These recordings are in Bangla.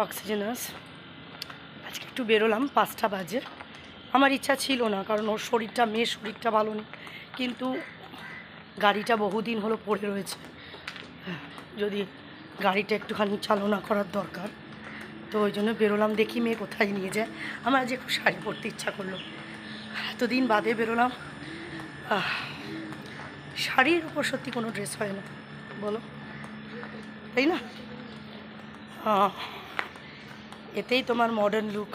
অক্সিজেনাস। আজকে একটু বেরোলাম, 5টা বাজে। আমার ইচ্ছা ছিল না, কারণ ওর শরীরটা, মেয়ের শরীরটা ভালো নেই, কিন্তু গাড়িটা বহুদিন হলো পড়ে রয়েছে, যদি গাড়িটা একটুখানি চালনা করার দরকার, তো ওই জন্য বেরোলাম। দেখি মেয়ে কোথায় নিয়ে যায়। আমার আজ একটু শাড়ি পরতে ইচ্ছা করলো, এতদিন বাদে বেরোলাম। শাড়ির উপর সত্যি কোনো ড্রেস হয় না, বলো, তাই না? এতেই তোমার মডার্ন লুক,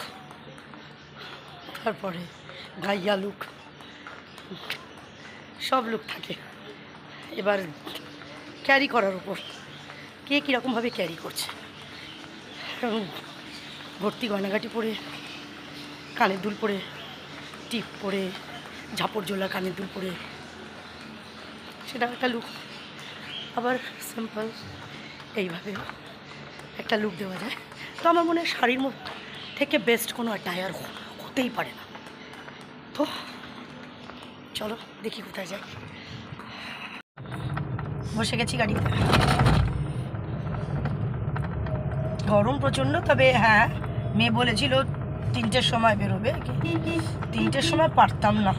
তারপরে গাইয়া লুক, সব লুক থাকে। এবার ক্যারি করার উপর কে কীরকমভাবে ক্যারি করছে। ভর্তি গয়নাগাটি পরে, কানের দুল পরে, টিপ পরে, ঝাপড় জোলা কানের দুল পরে, সেটা একটা লুক। আবার সিম্পল এইভাবে একটা লুক দেওয়া যায়। তো আমার মনে হয় শাড়ির মধ্যে থেকে বেস্ট কোনো অ্যাটায়ার হতেই পারে না। তো চলো দেখি কোথায় যাই। বসে গেছি গাড়িতে, গরম প্রচণ্ড। তবে হ্যাঁ, মেয়ে বলেছিল 3টের সময় বেরোবে, 3টের সময় পারতাম না,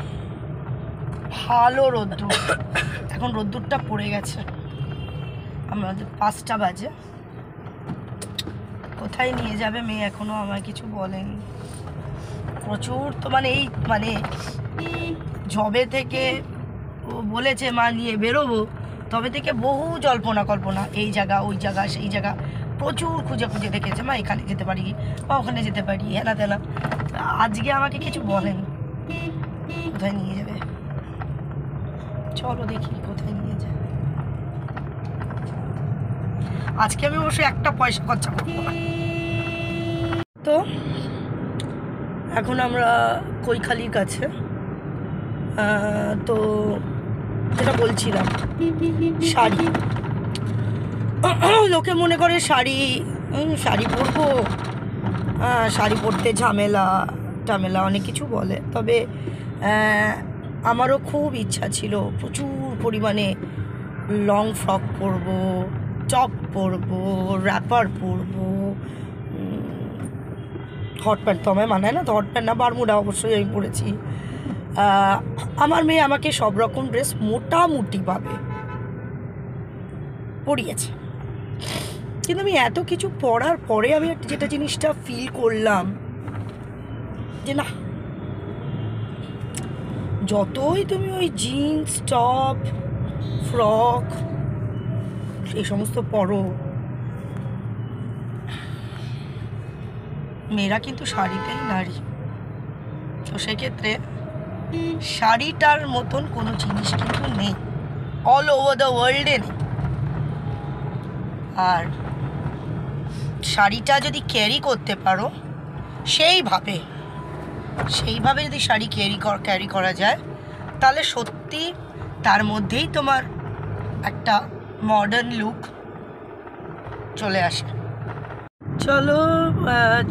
ভালো রোদ্দুর। এখন রোদ্দুরটা পড়ে গেছে, আমাদের 5টা বাজে। কোথায় নিয়ে যাবে মেয়ে এখনও আমার কিছু বলেনি। প্রচুর তো মানে জবে থেকে ও বলেছে মা নিয়ে বেরোবো, তবে থেকে বহু জল্পনা কল্পনা, এই জায়গা ওই জায়গা সেই জায়গা প্রচুর খুঁজে খুঁজে দেখেছে। মা এখানে যেতে পারি বা ওখানে যেতে পারি, হেনা তেনা। আজকে আমাকে কিছু বলেন কোথায় নিয়ে যাবে। চলো দেখি কোথায় নিয়ে যায়। আজকে আমি অবশ্যই একটা পয়সা খরচা করবো না। তো এখন আমরা কৈখালির কাছে। তো যেটা বলছিলাম, শাড়ি, লোকে মনে করে শাড়ি পরবো, শাড়ি পরতে ঝামেলা টামেলা অনেক কিছু বলে। তবে আমারও খুব ইচ্ছা ছিল প্রচুর পরিমাণে লং ফ্রক পরবো, টপ পরবো, র্যাপার পরবো, হট প্যান্ট তো আমায় মানায় না, তো হট প্যান্ট না, বারমুডা অবশ্যই আমি পরেছি। আমার মেয়ে আমাকে সব রকম ড্রেস মোটামুটিভাবে পরিয়েছে, কিন্তু আমি এত কিছু পরার পরে আমি যেটা জিনিসটা ফিল করলাম যে না, যতই তুমি ওই জিন্স টপ ফ্রক এই সমস্ত পরো, মেয়েরা কিন্তু শাড়িতেই নারী। তো সেক্ষেত্রে শাড়িটার মতন কোনো জিনিস কিন্তু নেই, অল ওভার দ্য ওয়ার্ল্ডে নেই। আর শাড়িটা যদি ক্যারি করতে পারো সেইভাবে যদি শাড়ি ক্যারি করা যায়, তাহলে সত্যি তার মধ্যেই তোমার একটা মডার্ন লুক চলে আসে। চলো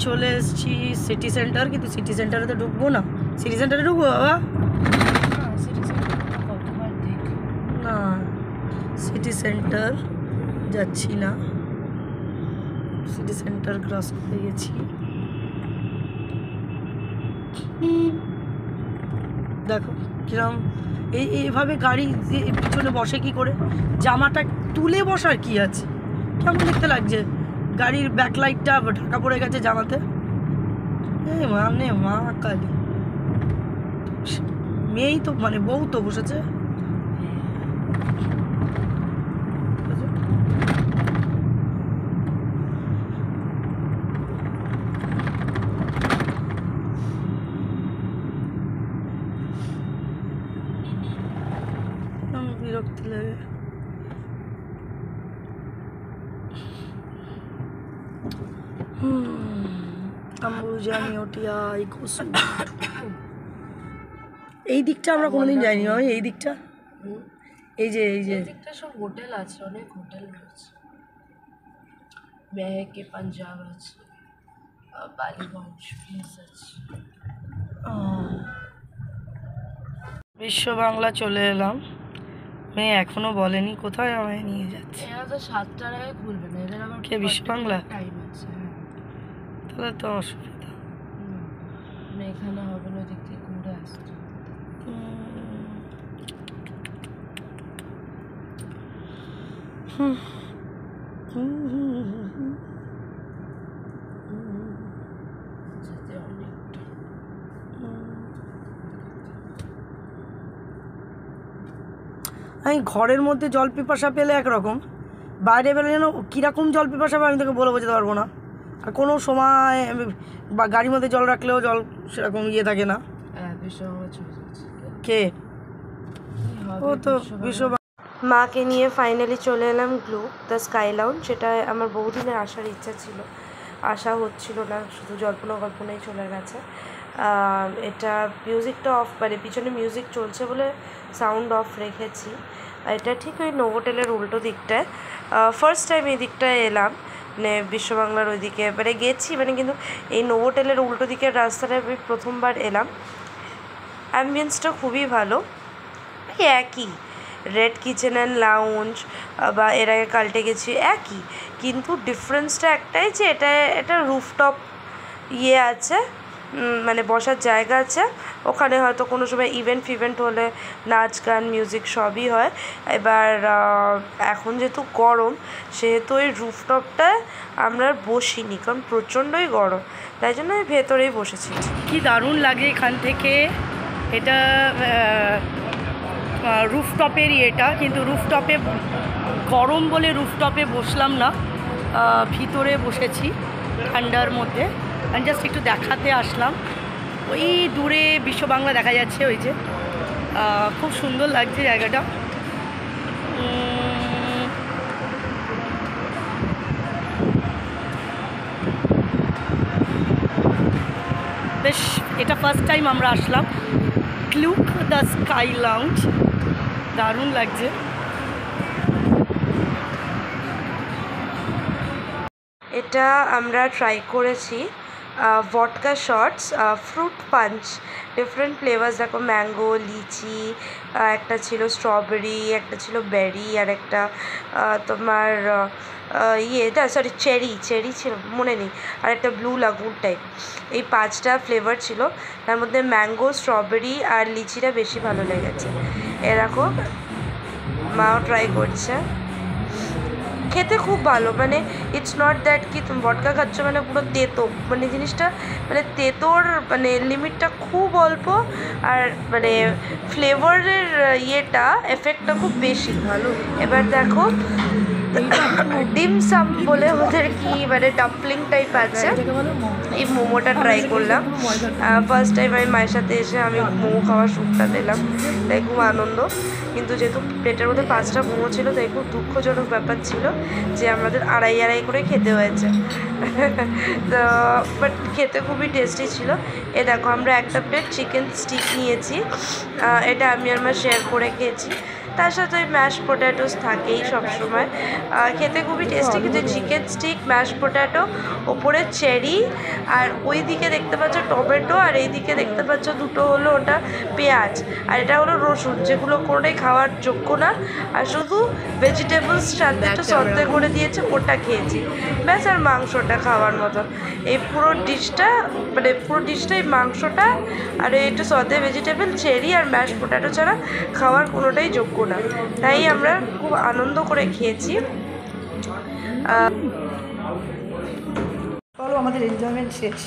চলে এসেছি সিটি সেন্টার, কিন্তু সিটি সেন্টারে তো ঢুকবো না। সিটি সেন্টারে ঢুকবো বাবা? না, সিটি সেন্টার যাচ্ছি না, সিটি সেন্টার ক্রস করে গেছি। দেখো কিরম এইভাবে গাড়ি পিছনে বসে কি করে, জামাটা তুলে বসার কি আছে, কেমন দেখতে লাগছে। গাড়ির ব্যাকলাইটটা ঢাকা পড়ে গেছে জামাতে। মানে মা কালী, মেয়েই তো মানে বউ তো বসেছে। বিরক্তি লাগে। এই দিকটা আমরা কোনোদিন যাইনি। আমি এই দিকটা, এই যে দিকটা সব হোটেল আছে, অনেক হোটেল আছে। মেহকে পাঞ্জাব আছে, বালিগঞ্জ আছে। বিশ্ব বাংলা চলে এলাম। মেয়ে এখনো বলেনি কোথায় আমায় নিয়ে যাচ্ছে। এরা তো 7টার আগে খুলবে না, এদের আবার কে বিশ্ব বাংলা? টাইম আছে। তাহলে তো অসুবিধা। মানে এখানে হবে না, দিক থেকে ঘুরে আসছে। যেতে অনেকটা। আমি ঘরের মধ্যে জল পিপাসা পেলে একরকম, বাইরে বেরোলে যেন কীরকম জল পিপাসা পাবে আমি তোকে বলে বোঝাতে পারবো না। আর কোনো সময় বা গাড়ির মধ্যে জল রাখলেও জল সেরকম ইয়ে থাকে না। বিশ্ববাংলা চলে যাচ্ছে। কে? ও তো বিশ্ব। মাকে নিয়ে ফাইনালি চলে এলাম গ্লো দ্য স্কাই লাউঞ্জ। সেটা আমার বহুদিনের আসার ইচ্ছা ছিল, আসা হচ্ছিল না, শুধু জল্পনা কল্পনাই চলে গেছে। এটা মিউজিকটা অফ, মানে পিছনে মিউজিক চলছে বলে সাউন্ড অফ রেখেছি। এটা ঠিক ওই নোভোটেলের উল্টো দিকটায়। ফার্স্ট টাইম এই দিকটায় এলাম, মানে বিশ্ববাংলার ওইদিকে মানে গেছি, মানে কিন্তু এই নোভোটেলের উল্টো দিকের রাস্তাটায় আমি প্রথমবার এলাম। অ্যাম্বিয়েন্সটা খুবই ভালো, একই রেড কিচেন অ্যান্ড লাউঞ্জ বা এর আগে কালটে গেছি একই, কিন্তু ডিফারেন্সটা একটাই যে এটা রুফটপ ইয়ে আছে, মানে বসার জায়গা আছে। ওখানে হয়তো কোনো সময় ইভেন্ট হলে নাচ গান মিউজিক সবই হয়। এবার এখন যেহেতু গরম, সেহেতু ওই রুফটপটায় আমরা বসিনি, কারণ প্রচণ্ডই গরম, তাই জন্য আমি ভেতরেই বসেছি। কি দারুণ লাগে এখান থেকে। এটা রুফটপের ইয়েটা, কিন্তু রুফটপে গরম বলে রুফটপে বসলাম না, ভিতরে বসেছি ঠান্ডার মধ্যে। আমি জাস্ট একটু দেখাতে আসলাম। ওই দূরে বিশ্ববাংলা দেখা যাচ্ছে, ওই যে খুব সুন্দর লাগছে জায়গাটা। বেশ, এটা ফার্স্ট টাইম আমরা আসলাম গ্লো দ্য স্কাই লাউঞ্জ, দারুণ লাগছে। এটা আমরা ট্রাই করেছি vodka shots, fruit punch, different flavours, দেখো ম্যাঙ্গো, লিচি, একটা ছিল স্ট্রবেরি, একটা ছিল বেরি, আর একটা তোমার চেরি ছিল, মনে নেই, আর একটা ব্লু লাগুন টাইপ। এই 5টা ফ্লেভার ছিল, তার মধ্যে ম্যাঙ্গো, স্ট্রবেরি আর লিচিটা বেশি ভালো লেগেছে। এরকম মাও ট্রাই করছে, খেতে খুব ভালো। মানে ইটস নট দ্যাট কি তুমি ভডকা খাচ্ছ মানে পুরো তেতো, মানে জিনিসটা মানে তেতোর মানে লিমিটটা খুব অল্প, আর মানে ফ্লেভারের ইয়েটা এফেক্টটা খুব বেশি ভালো। এবার দেখো ডিমসাম বলে ওদের কি মানে ডাম্পলিং টাইপ আছে, এই মোমোটা ট্রাই করলাম। ফার্স্ট টাইম আমি মায়ের সাথে এসে আমি মোমো খাওয়ার সুখটা পেলাম, তাই খুব আনন্দ। কিন্তু যেহেতু প্লেটের মধ্যে 5টা মোমো ছিল, তাই খুব দুঃখজনক ব্যাপার ছিল যে আমাদের আড়াই করে খেতে হয়েছে। তো বাট খেতে খুবই টেস্টি ছিল। এ দেখো আমরা একটা প্লেট চিকেন স্টিক নিয়েছি, এটা আমি আর মা শেয়ার করে খেয়েছি। তার সাথে ওই ম্যাশ পোট্যাটোস থাকেই সবসময়, খেতে খুবই টেস্টি। কিন্তু চিকেন স্টিক, ম্যাশ পোট্যাটো, ওপরে চেরি, আর ওই দিকে দেখতে পাচ্ছ টমেটো, আর এই দিকে দেখতে পাচ্ছ দুটো হলো ওটা পেঁয়াজ, আর এটা হলো রসুন, যেগুলো কোনোটাই খাওয়ার যোগ্য না, আর শুধু ভেজিটেবলস সাথে একটু সর্তে করে দিয়েছে, ওটা খেয়েছি ব্যাস। আর মাংসটা খাওয়ার মতন, এই পুরো ডিশটা এই মাংসটা আর একটু সর্তে ভেজিটেবল, চেরি আর ম্যাশ পোট্যাটো ছাড়া খাওয়ার কোনোটাই যোগ্য না, তাই আমরা খুব আনন্দ করে খেয়েছি। চলো, আমাদের এনজয়মেন্ট শেষ,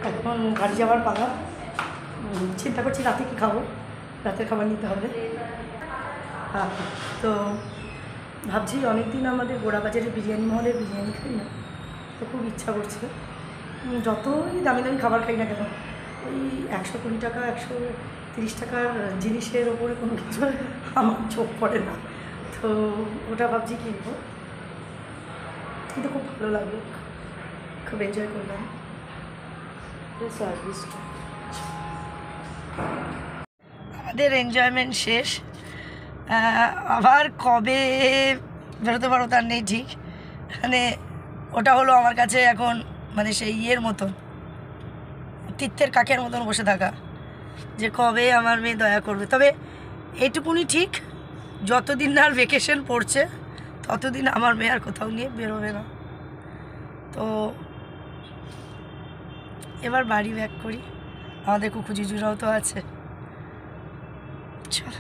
এখন বাড়ি যাওয়ার পালা। চিন্তা করছি রাতে কী খাবো, রাতের খাবার নিতে হবে। তো ভাবছি অনেকদিন আমাদের গোড়াবাজারের বিরিয়ানি মহলের বিরিয়ানি খাই না, তো খুব ইচ্ছা করছে। যতই দামি দামি খাবার খাই না কেন, ওই 120 টাকা 130 টাকার জিনিসের ওপরে কোনো কিছু আমার চোখ পড়ে না, তো ওটা ভাবছি কিনবো। কিন্তু খুব ভালো লাগলো, খুব এনজয় করলাম সার্ভিসটা। আমাদের এনজয়মেন্ট শেষ, আবার কবে বেরোতে পারো তার নেই ঠিক। মানে ওটা হলো আমার কাছে এখন মানে সেই ইয়ের মতন, তীর্থের কাকের মতন বসে থাকা, যে কবে আমার মেয়ে দয়া করবে। তবে এইটুকুনি ঠিক, যতদিন না আর ভেকেশন পড়ছে ততদিন আমার মেয়ে আর কোথাও নিয়ে বেরোবে না। তো এবার বাড়ি ব্যাক করি, আমাদের কুকুজিজুরাও তো আছে। চল।